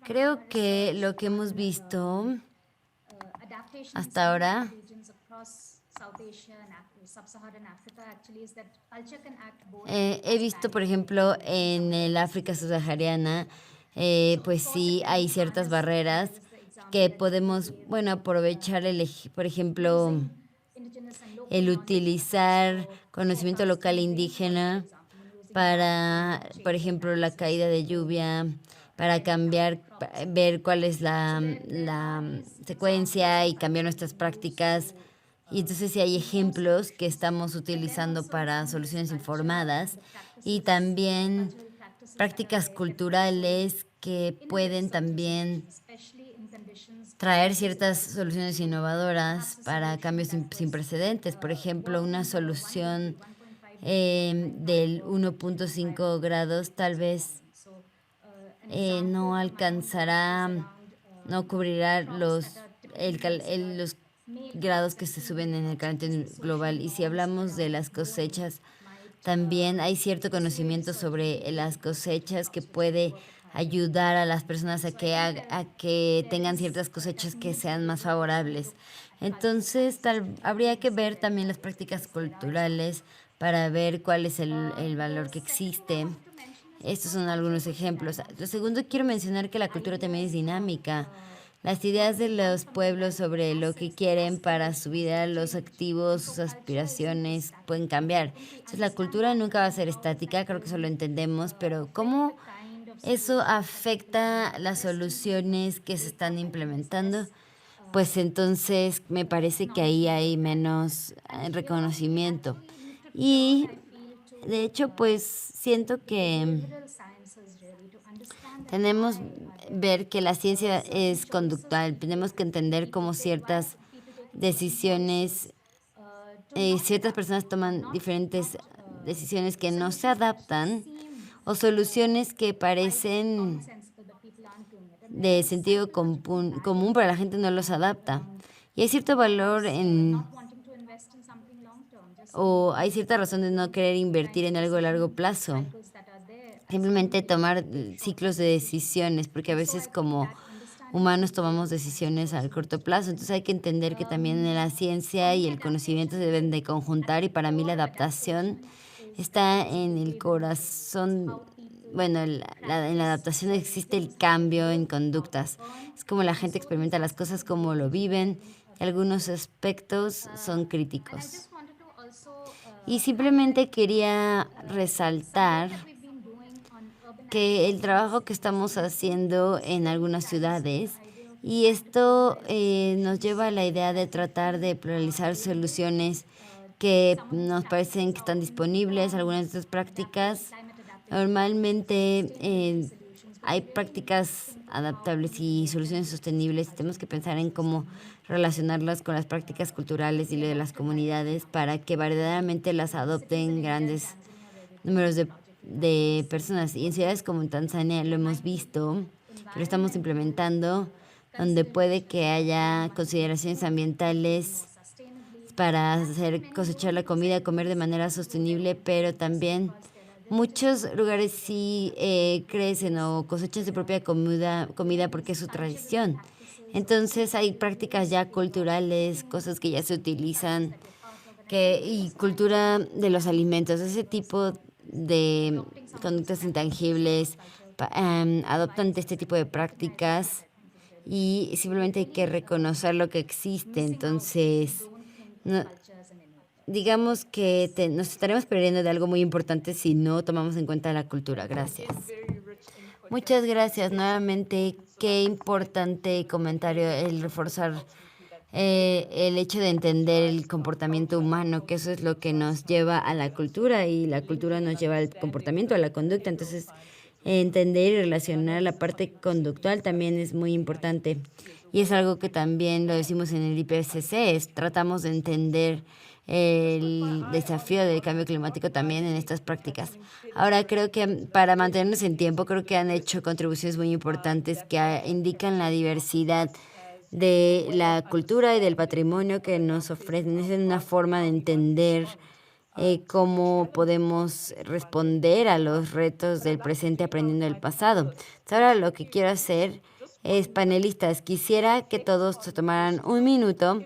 Creo que lo que hemos visto hasta ahora he visto, por ejemplo, en el África subsahariana, pues sí hay ciertas barreras que podemos, bueno, aprovechar, por ejemplo, el utilizar conocimiento local indígena para, por ejemplo, la caída de lluvia, para cambiar, ver cuál es la secuencia y cambiar nuestras prácticas. Y entonces sí hay ejemplos que estamos utilizando para soluciones informadas y también prácticas culturales que pueden también traer ciertas soluciones innovadoras para cambios sin precedentes. Por ejemplo, una solución del 1.5 grados tal vez no alcanzará, no cubrirá los grados que se suben en el calentamiento global. Y si hablamos de las cosechas, también hay cierto conocimiento sobre las cosechas que puede ayudar a las personas a que tengan ciertas cosechas que sean más favorables. Entonces, habría que ver también las prácticas culturales para ver cuál es el valor que existe. Estos son algunos ejemplos. Lo segundo, quiero mencionar que la cultura también es dinámica. Las ideas de los pueblos sobre lo que quieren para su vida, los activos, sus aspiraciones pueden cambiar. Entonces, la cultura nunca va a ser estática, creo que eso lo entendemos, pero ¿cómo eso afecta las soluciones que se están implementando? Pues entonces me parece que ahí hay menos reconocimiento. Y de hecho, pues siento que tenemos ver que la ciencia es conductual. Tenemos que entender cómo ciertas decisiones, ciertas personas toman diferentes decisiones que no se adaptan o soluciones que parecen de sentido común, pero la gente no los adapta. Y hay cierto valor o hay cierta razón de no querer invertir en algo a largo plazo. Simplemente tomar ciclos de decisiones, porque a veces como humanos tomamos decisiones a corto plazo. Entonces hay que entender que también en la ciencia y el conocimiento se deben de conjuntar y para mí la adaptación está en el corazón. Bueno, en la adaptación existe el cambio en conductas. Es como la gente experimenta las cosas, como lo viven. Y algunos aspectos son críticos. Y simplemente quería resaltar que el trabajo que estamos haciendo en algunas ciudades, y esto nos lleva a la idea de tratar de pluralizar soluciones que nos parecen que están disponibles, algunas de estas prácticas. Normalmente hay prácticas adaptables y soluciones sostenibles. Tenemos que pensar en cómo relacionarlas con las prácticas culturales y de las comunidades para que verdaderamente las adopten grandes números de personas. Y en ciudades como en Tanzania lo hemos visto, lo estamos implementando, donde puede que haya consideraciones ambientales para cosechar la comida, comer de manera sostenible, pero también muchos lugares sí crecen o cosechan su propia comida porque es su tradición. Entonces hay prácticas ya culturales, cosas que ya se utilizan, y cultura de los alimentos, ese tipo de conductas intangibles, adoptan este tipo de prácticas y simplemente hay que reconocer lo que existe. Entonces, digamos que nos estaremos perdiendo de algo muy importante si no tomamos en cuenta la cultura. Gracias. Muchas gracias. Nuevamente, qué importante comentario el reforzar el hecho de entender el comportamiento humano, que eso es lo que nos lleva a la cultura y la cultura nos lleva al comportamiento, a la conducta. Entonces, entender y relacionar la parte conductual también es muy importante. Y es algo que también lo decimos en el IPCC, tratamos de entender el desafío del cambio climático también en estas prácticas. Ahora, creo que para mantenernos en tiempo, creo que han hecho contribuciones muy importantes que indican la diversidad de la cultura y del patrimonio que nos ofrecen. Es una forma de entender cómo podemos responder a los retos del presente aprendiendo del pasado. Ahora lo que quiero hacer es, panelistas, quisiera que todos se tomaran un minuto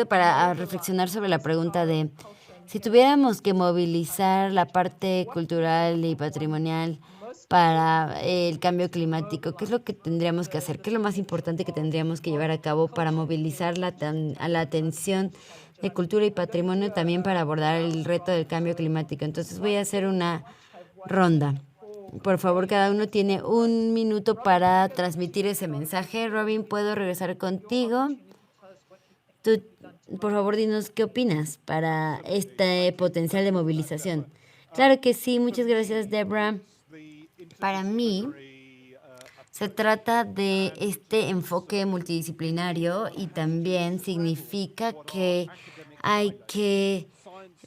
para reflexionar sobre la pregunta de si tuviéramos que movilizar la parte cultural y patrimonial para el cambio climático, ¿qué es lo que tendríamos que hacer? ¿Qué es lo más importante que tendríamos que llevar a cabo para movilizar a la atención de cultura y patrimonio también para abordar el reto del cambio climático? Entonces voy a hacer una ronda. Por favor, cada uno tiene un minuto para transmitir ese mensaje. Robin, ¿puedo regresar contigo? Tú por favor, dinos qué opinas para este potencial de movilización. Claro que sí, muchas gracias, Deborah. Para mí, se trata de este enfoque multidisciplinario y también significa que hay que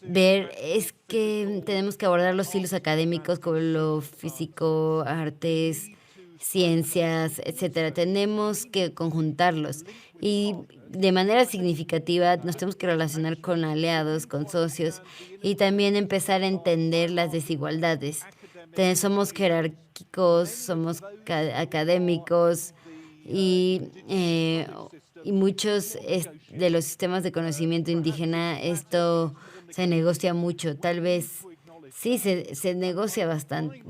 ver, es que tenemos que abordar los hilos académicos como lo físico, artes, ciencias, etcétera. Tenemos que conjuntarlos y de manera significativa nos tenemos que relacionar con aliados, con socios y también empezar a entender las desigualdades. Somos jerárquicos, somos académicos y muchos de los sistemas de conocimiento indígena, esto se negocia mucho. Tal vez sí, se negocia bastante.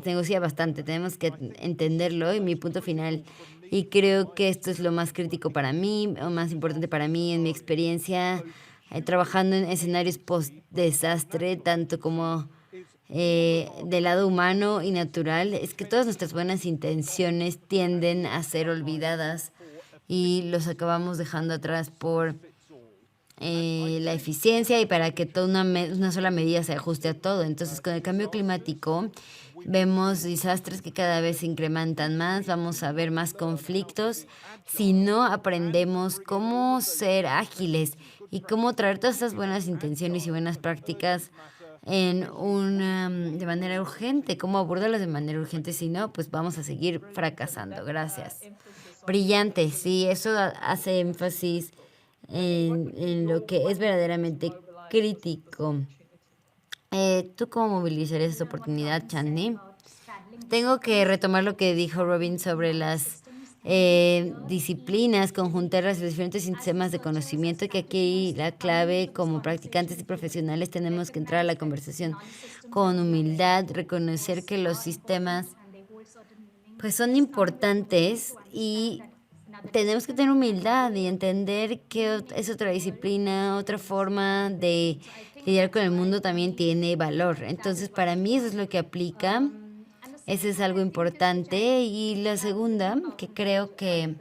Tenemos que entenderlo y mi punto final. Y creo que esto es lo más crítico para mí, o más importante para mí en mi experiencia, trabajando en escenarios post-desastre, tanto como del lado humano y natural, es que todas nuestras buenas intenciones tienden a ser olvidadas y los acabamos dejando atrás por la eficiencia y para que toda una sola medida se ajuste a todo. Entonces, con el cambio climático vemos desastres que cada vez se incrementan más, vamos a ver más conflictos si no aprendemos cómo ser ágiles y cómo traer todas esas buenas intenciones y buenas prácticas de manera urgente, cómo abordarlas de manera urgente, si no, pues vamos a seguir fracasando. Gracias. Brillante, sí, eso hace énfasis en lo que es verdaderamente crítico. ¿Tú cómo movilizarías esa oportunidad, Chandni? Tengo que retomar lo que dijo Robin sobre las disciplinas, conjuntar los diferentes sistemas de conocimiento, que aquí la clave como practicantes y profesionales tenemos que entrar a la conversación con humildad, reconocer que los sistemas pues son importantes y tenemos que tener humildad y entender que es otra disciplina, otra forma de lidiar con el mundo también tiene valor. Entonces, para mí eso es lo que aplica. Ese es algo importante. Y la segunda, que creo que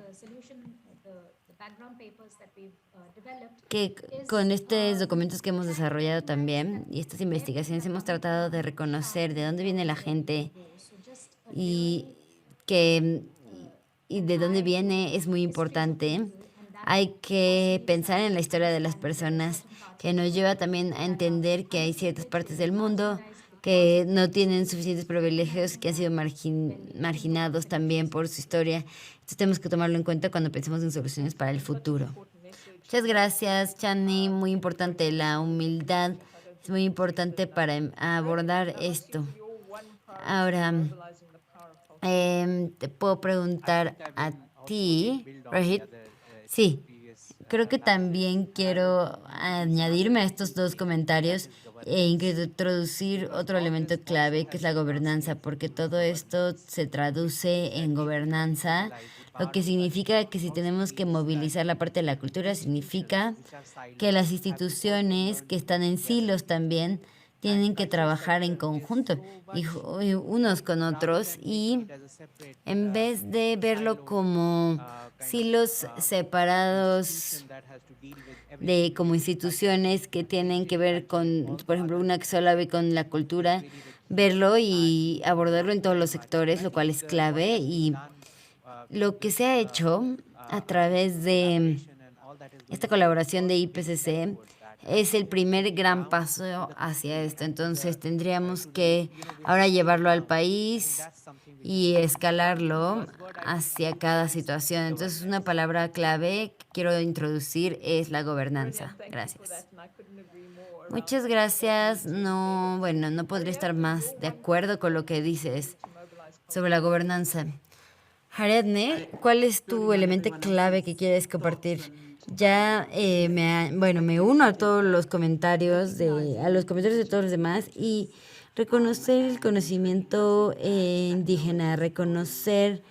con estos documentos que hemos desarrollado también y estas investigaciones hemos tratado de reconocer de dónde viene la gente y de dónde viene es muy importante. Hay que pensar en la historia de las personas, que nos lleva también a entender que hay ciertas partes del mundo que no tienen suficientes privilegios, que han sido marginados también por su historia. Entonces tenemos que tomarlo en cuenta cuando pensemos en soluciones para el futuro. Muchas gracias, Chani. Muy importante la humildad. Es muy importante para abordar esto. Ahora, te puedo preguntar a ti, Rohit. Sí, creo que también quiero añadirme a estos dos comentarios e introducir otro elemento clave que es la gobernanza, porque todo esto se traduce en gobernanza, lo que significa que si tenemos que movilizar la parte de la cultura, significa que las instituciones que están en silos también tienen que trabajar en conjunto y unos con otros, y en vez de verlo como silos separados como instituciones que tienen que ver con, por ejemplo, una que solo ve con la cultura, verlo y abordarlo en todos los sectores, lo cual es clave. Y lo que se ha hecho a través de esta colaboración de IPCC es el primer gran paso hacia esto. Entonces tendríamos que ahora llevarlo al país y escalarlo hacia cada situación. Entonces una palabra clave que quiero introducir es la gobernanza. Gracias. Muchas gracias. No podría estar más de acuerdo con lo que dices sobre la gobernanza. Ariadne, ¿cuál es tu elemento clave que quieres compartir? Ya me uno a todos los comentarios a los comentarios de todos los demás, y reconocer el conocimiento indígena, reconocer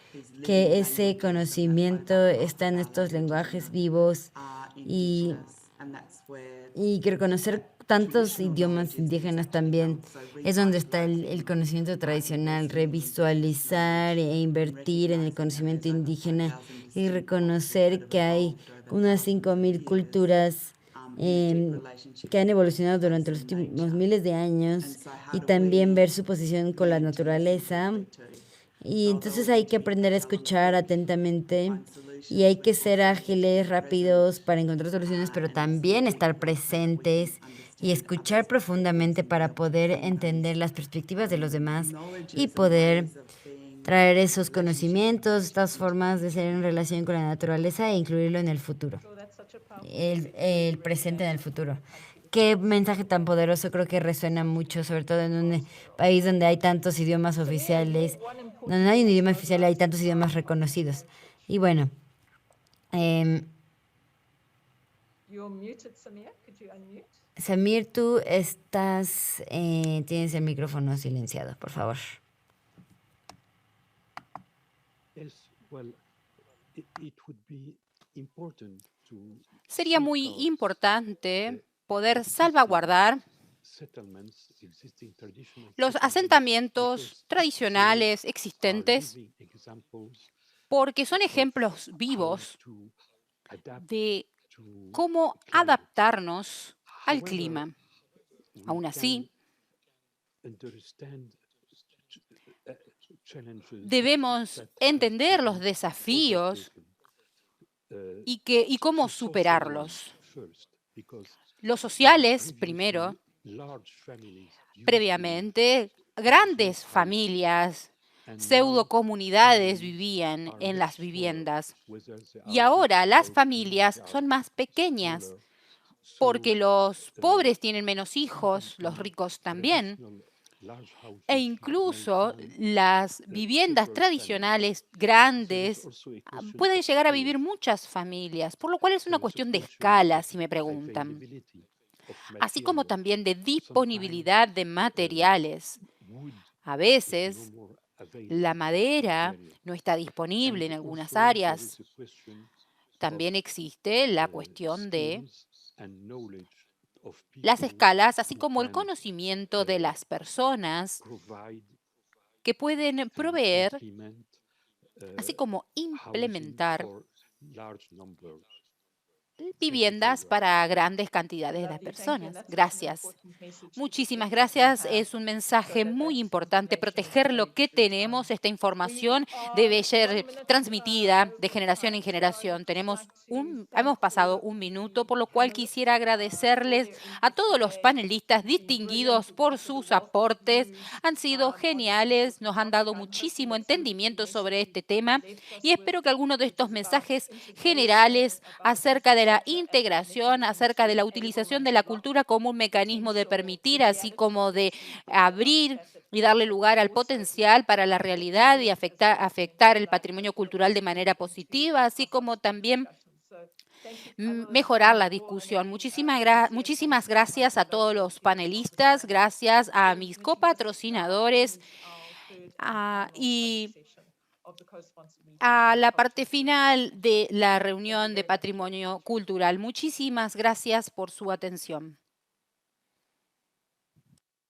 que ese conocimiento está en estos lenguajes vivos y que reconocer tantos idiomas indígenas también es donde está el conocimiento tradicional, revisualizar e invertir en el conocimiento indígena y reconocer que hay unas 5,000 culturas que han evolucionado durante los últimos miles de años y también ver su posición con la naturaleza. Y entonces hay que aprender a escuchar atentamente y hay que ser ágiles, rápidos para encontrar soluciones, pero también estar presentes y escuchar profundamente para poder entender las perspectivas de los demás y poder traer esos conocimientos, estas formas de ser en relación con la naturaleza e incluirlo en el futuro, el presente en el futuro. Qué mensaje tan poderoso, creo que resuena mucho, sobre todo en un país donde hay tantos idiomas oficiales, donde no hay un idioma oficial, hay tantos idiomas reconocidos. Y bueno, Samir, tú estás, tienes el micrófono silenciado, por favor. Sería muy importante poder salvaguardar los asentamientos tradicionales existentes porque son ejemplos vivos de cómo adaptarnos al clima. Aún así, debemos entender los desafíos y cómo superarlos. Los sociales, primero, previamente, grandes familias, pseudocomunidades vivían en las viviendas. Y ahora las familias son más pequeñas porque los pobres tienen menos hijos, los ricos también. E incluso las viviendas tradicionales grandes pueden llegar a vivir muchas familias, por lo cual es una cuestión de escala, si me preguntan. Así como también de disponibilidad de materiales. A veces la madera no está disponible en algunas áreas. También existe la cuestión de las escalas, así como el conocimiento de las personas que pueden proveer, así como implementar viviendas para grandes cantidades de personas. Gracias. Muchísimas gracias. Es un mensaje muy importante. Proteger lo que tenemos. Esta información debe ser transmitida de generación en generación. Hemos pasado un minuto, por lo cual quisiera agradecerles a todos los panelistas distinguidos por sus aportes. Han sido geniales, nos han dado muchísimo entendimiento sobre este tema y espero que algunos de estos mensajes generales acerca de la integración, acerca de la utilización de la cultura como un mecanismo de permitir, así como de abrir y darle lugar al potencial para la realidad y afectar el patrimonio cultural de manera positiva, así como también mejorar la discusión. Muchísimas gracias a todos los panelistas, gracias a mis copatrocinadores y a la parte final de la reunión de patrimonio cultural. Muchísimas gracias por su atención.